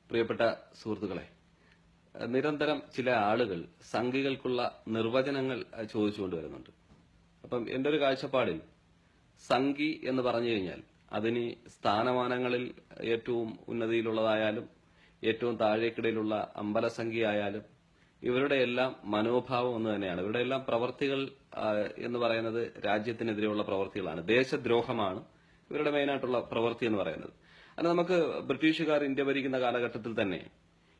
പ്രിയപ്പെട്ട സുഹൃത്തുക്കളെ, നിരന്തരം ചില ആളുകൾ സംഘികൾക്കുള്ള നിർവചനങ്ങൾ ചോദിച്ചുകൊണ്ട് വരുന്നുണ്ട്. അപ്പം എന്റെ ഒരു കാഴ്ചപ്പാടിൽ സംഘി എന്ന് പറഞ്ഞു കഴിഞ്ഞാൽ അതിന് സ്ഥാനമാനങ്ങളിൽ ഏറ്റവും ഉന്നതിയിലുള്ളതായാലും ഏറ്റവും താഴേക്കിടയിലുള്ള അമ്പലസംഖ്യയായാലും ഇവരുടെ എല്ലാം മനോഭാവം ഒന്ന് തന്നെയാണ്. ഇവരുടെ എല്ലാം പ്രവർത്തികൾ എന്ന് പറയുന്നത് രാജ്യത്തിനെതിരെയുള്ള പ്രവർത്തികളാണ്, ദേശദ്രോഹമാണ് ഇവരുടെ മെയിനായിട്ടുള്ള പ്രവൃത്തി എന്ന് പറയുന്നത്. അല്ല, നമുക്ക് ബ്രിട്ടീഷുകാർ ഇന്ത്യ ഭരിക്കുന്ന കാലഘട്ടത്തിൽ തന്നെ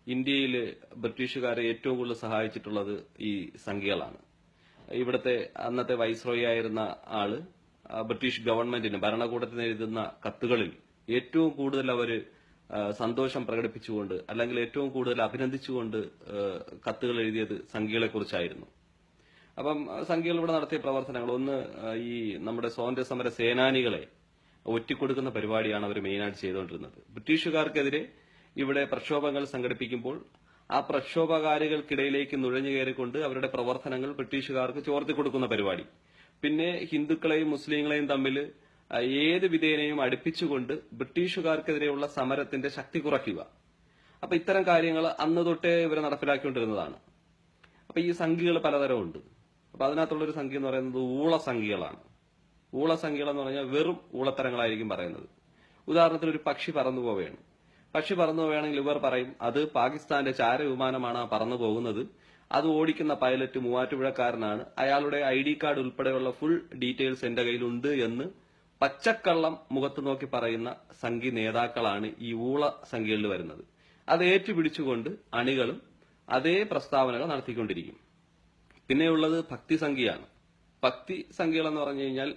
ഇന്ത്യയിൽ ബ്രിട്ടീഷുകാരെ ഏറ്റവും കൂടുതൽ സഹായിച്ചിട്ടുള്ളത് ഈ സംഘികളാണ്. ഇവിടുത്തെ അന്നത്തെ വൈസ്രോയി ആയിരുന്ന ആള് ബ്രിട്ടീഷ് ഗവൺമെന്റിന് ഭരണകൂടത്തിന് എഴുതുന്ന കത്തുകളിൽ ഏറ്റവും കൂടുതൽ അവര് സന്തോഷം പ്രകടിപ്പിച്ചുകൊണ്ട് അല്ലെങ്കിൽ ഏറ്റവും കൂടുതൽ അഭിനന്ദിച്ചുകൊണ്ട് കത്തുകൾ എഴുതിയത് സംഘികളെ കുറിച്ചായിരുന്നു. അപ്പം സംഘികൾ ഇവിടെ നടത്തിയ പ്രവർത്തനങ്ങൾ ഒന്ന്, ഈ നമ്മുടെ സ്വാതന്ത്ര്യ സമര സേനാനികളെ ഒറ്റിക്കൊടുക്കുന്ന പരിപാടിയാണ് അവർ മെയിനായിട്ട് ചെയ്തുകൊണ്ടിരുന്നത്. ബ്രിട്ടീഷുകാർക്കെതിരെ ഇവിടെ പ്രക്ഷോഭങ്ങൾ സംഘടിപ്പിക്കുമ്പോൾ ആ പ്രക്ഷോഭകാരികൾക്കിടയിലേക്ക് നുഴഞ്ഞു കയറിക്കൊണ്ട് അവരുടെ പ്രവർത്തനങ്ങൾ ബ്രിട്ടീഷുകാർക്ക് ചോർത്തി കൊടുക്കുന്ന പരിപാടി. പിന്നെ ഹിന്ദുക്കളെയും മുസ്ലിങ്ങളെയും തമ്മിൽ ഏത് വിധേനയും അടുപ്പിച്ചുകൊണ്ട് ബ്രിട്ടീഷുകാർക്കെതിരെയുള്ള സമരത്തിന്റെ ശക്തി കുറയ്ക്കുക. അപ്പൊ ഇത്തരം കാര്യങ്ങൾ അന്ന് തൊട്ടേ ഇവരെ നടപ്പിലാക്കിക്കൊണ്ടിരുന്നതാണ്. അപ്പൊ ഈ സംഖ്യകൾ പലതരമുണ്ട്. അപ്പൊ അതിനകത്തുള്ളൊരു സംഖ്യ എന്ന് പറയുന്നത് ഊളസംഖ്യകളാണ്. ഊളസംഖ്യകൾ എന്ന് പറഞ്ഞാൽ വെറും ഊളത്തരങ്ങളായിരിക്കും പറയുന്നത്. ഉദാഹരണത്തിന് ഒരു പക്ഷി പറന്നു പോവുകയാണ്. പക്ഷി പറന്നു പോവുകയാണെങ്കിൽ ഇവർ പറയും അത് പാകിസ്ഥാന്റെ ചാരവിമാനമാണ് പറന്നു പോകുന്നത്, അത് ഓടിക്കുന്ന പൈലറ്റ് മൂവാറ്റുപുഴക്കാരനാണ്, അയാളുടെ ID കാർഡ് ഉൾപ്പെടെയുള്ള ഫുൾ ഡീറ്റെയിൽസ് എന്റെ കയ്യിലുണ്ട് എന്ന് പച്ചക്കള്ളം മുഖത്ത് നോക്കി പറയുന്ന സംഘി നേതാക്കളാണ് ഈ ഊള സംഖ്യകളിൽ വരുന്നത്. അത് ഏറ്റുപിടിച്ചുകൊണ്ട് അണികളും അതേ പ്രസ്താവനകൾ നടത്തിക്കൊണ്ടിരിക്കും. പിന്നെയുള്ളത് ഭക്തി സംഖ്യയാണ്. ഭക്തി സംഖ്യകൾ എന്ന് പറഞ്ഞു കഴിഞ്ഞാൽ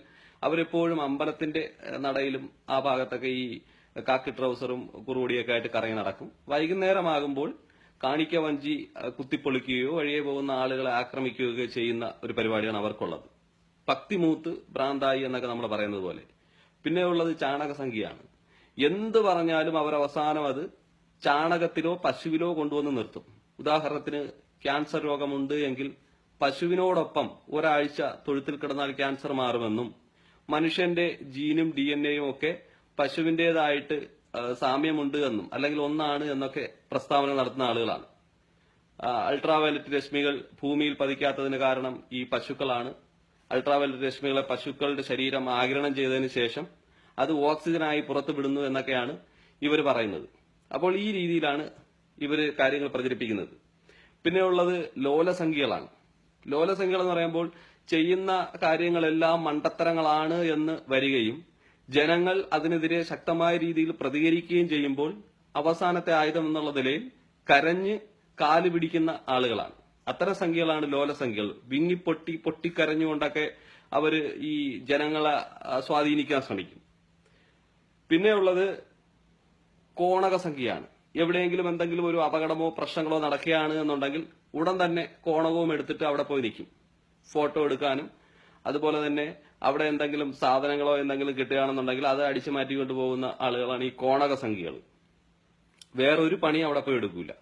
അവരെപ്പോഴും അമ്പലത്തിന്റെ നടയിലും ആ ഭാഗത്തൊക്കെ ഈ കാക്കി ട്രൗസറും കുറുവടിയൊക്കെ ആയിട്ട് കറങ്ങി നടക്കും. വൈകുന്നേരമാകുമ്പോൾ കാണിക്ക വഞ്ചി കുത്തിപ്പൊളിക്കുകയോ വഴിയെ പോകുന്ന ആളുകളെ ആക്രമിക്കുകയോ ചെയ്യുന്ന ഒരു പരിപാടിയാണ് അവർക്കുള്ളത്. ഭക്തിമൂത്ത് ഭ്രാന്തായി എന്നൊക്കെ നമ്മൾ പറയുന്നത് പോലെ. പിന്നെ ഉള്ളത് ചാണക സംഖ്യയാണ്. എന്ത് പറഞ്ഞാലും അവർ അവസാനം അത് ചാണകത്തിലോ പശുവിലോ കൊണ്ടുവന്ന് നിർത്തും. ഉദാഹരണത്തിന് ക്യാൻസർ രോഗമുണ്ട് എങ്കിൽ പശുവിനോടൊപ്പം ഒരാഴ്ച തൊഴുത്തിൽ കിടന്നാൽ ക്യാൻസർ മാറുമെന്നും മനുഷ്യന്റെ ജീനും DNA ഒക്കെ പശുവിന്റേതായിട്ട് സാമ്യമുണ്ട് എന്നും അല്ലെങ്കിൽ ഒന്നാണ് എന്നൊക്കെ പ്രസ്താവന നടത്തുന്ന ആളുകളാണ്. അൾട്രാവയലറ്റ് രശ്മികൾ ഭൂമിയിൽ പതിക്കാത്തതിന് കാരണം ഈ പശുക്കളാണ്. അൾട്രാവയലറ്റ് രശ്മികളെ പശുക്കളുടെ ശരീരം ആഗിരണം ചെയ്തതിന് ശേഷം അത് ഓക്സിജനായി പുറത്തു വിടുന്നു എന്നൊക്കെയാണ് ഇവർ പറയുന്നത്. അപ്പോൾ ഈ രീതിയിലാണ് ഇവർ കാര്യങ്ങൾ പ്രചരിപ്പിക്കുന്നത്. പിന്നെയുള്ളത് ലോലസംഖ്യകളാണ്. ലോലസംഖ്യകൾ എന്ന് പറയുമ്പോൾ ചെയ്യുന്ന കാര്യങ്ങളെല്ലാം മണ്ടത്തരങ്ങളാണ് എന്ന് വരികയും ജനങ്ങൾ അതിനെതിരെ ശക്തമായ രീതിയിൽ പ്രതികരിക്കുകയും ചെയ്യുമ്പോൾ അവസാനത്തെ ആയുധം എന്നുള്ള നിലയിൽ കരഞ്ഞ് കാല് പിടിക്കുന്ന ആളുകളാണ്. അത്തരം സംഖ്യകളാണ് ലോലസംഖ്യകൾ. പൊട്ടിക്കരഞ്ഞുകൊണ്ടൊക്കെ അവര് ഈ ജനങ്ങളെ സ്വാധീനിക്കാൻ ശ്രമിക്കും. പിന്നെയുള്ളത് കോണക സംഖ്യയാണ്. എവിടെയെങ്കിലും എന്തെങ്കിലും ഒരു അപകടമോ പ്രശ്നങ്ങളോ നടക്കുകയാണ് എന്നുണ്ടെങ്കിൽ ഉടൻ തന്നെ കോണകവും എടുത്തിട്ട് അവിടെ പോയി നിൽക്കും, ഫോട്ടോ എടുക്കാനും. അതുപോലെ തന്നെ അവിടെ എന്തെങ്കിലും സാധനങ്ങളോ എന്തെങ്കിലും കിട്ടുകയാണെന്നുണ്ടെങ്കിൽ അത് അടിച്ചു മാറ്റിക്കൊണ്ട് പോകുന്ന ആളുകളാണ് ഈ കോണക സംഖ്യകൾ. വേറൊരു പണി അവിടെ പോയി എടുക്കൂല.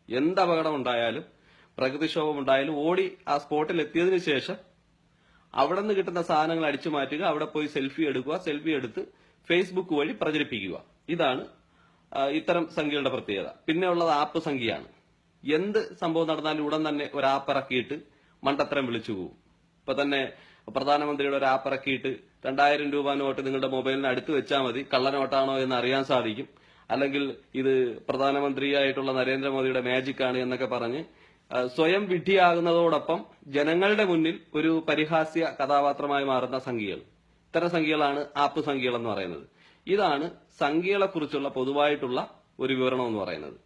എന്ത് അപകടം ഉണ്ടായാലും പ്രകൃതിക്ഷോഭം ഉണ്ടായാലും ഓടി ആ സ്പോട്ടിൽ എത്തിയതിനു ശേഷം അവിടെ നിന്ന് കിട്ടുന്ന സാധനങ്ങൾ അടിച്ചു മാറ്റുക, അവിടെ പോയി സെൽഫി എടുക്കുക, സെൽഫി എടുത്ത് ഫേസ്ബുക്ക് വഴി പ്രചരിപ്പിക്കുക. ഇതാണ് ഇത്തരം സംഖ്യകളുടെ പ്രത്യേകത. പിന്നെ ഉള്ളത് ആപ്പ് സംഖ്യയാണ്. എന്ത് സംഭവം നടന്നാലും ഉടൻ തന്നെ ഒരു ആപ്പ് ഇറക്കിയിട്ട് മണ്ടത്തരം വിളിച്ചു പോകും. ഇപ്പൊ തന്നെ പ്രധാനമന്ത്രിയുടെ ഒരു ആപ്പ് ഇറക്കിയിട്ട് 2000 രൂപ നോട്ട് നിങ്ങളുടെ മൊബൈലിന് അടുത്ത് വെച്ചാൽ മതി, കള്ളനോട്ടാണോ എന്ന് അറിയാൻ സാധിക്കും, അല്ലെങ്കിൽ ഇത് പ്രധാനമന്ത്രിയായിട്ടുള്ള നരേന്ദ്രമോദിയുടെ മാജിക് ആണ് എന്നൊക്കെ പറഞ്ഞ് സ്വയം വിഡ്ഢിയാകുന്നതോടൊപ്പം ജനങ്ങളുടെ മുന്നിൽ ഒരു പരിഹാസ്യ കഥാപാത്രമായി മാറുന്ന സംഖ്യകൾ. ഇത്തരം സംഖ്യകളാണ് ആപ്പ് സംഖ്യകൾ എന്ന് പറയുന്നത്. ഇതാണ് സംഖ്യകളെ കുറിച്ചുള്ള പൊതുവായിട്ടുള്ള ഒരു വിവരണം എന്ന് പറയുന്നത്.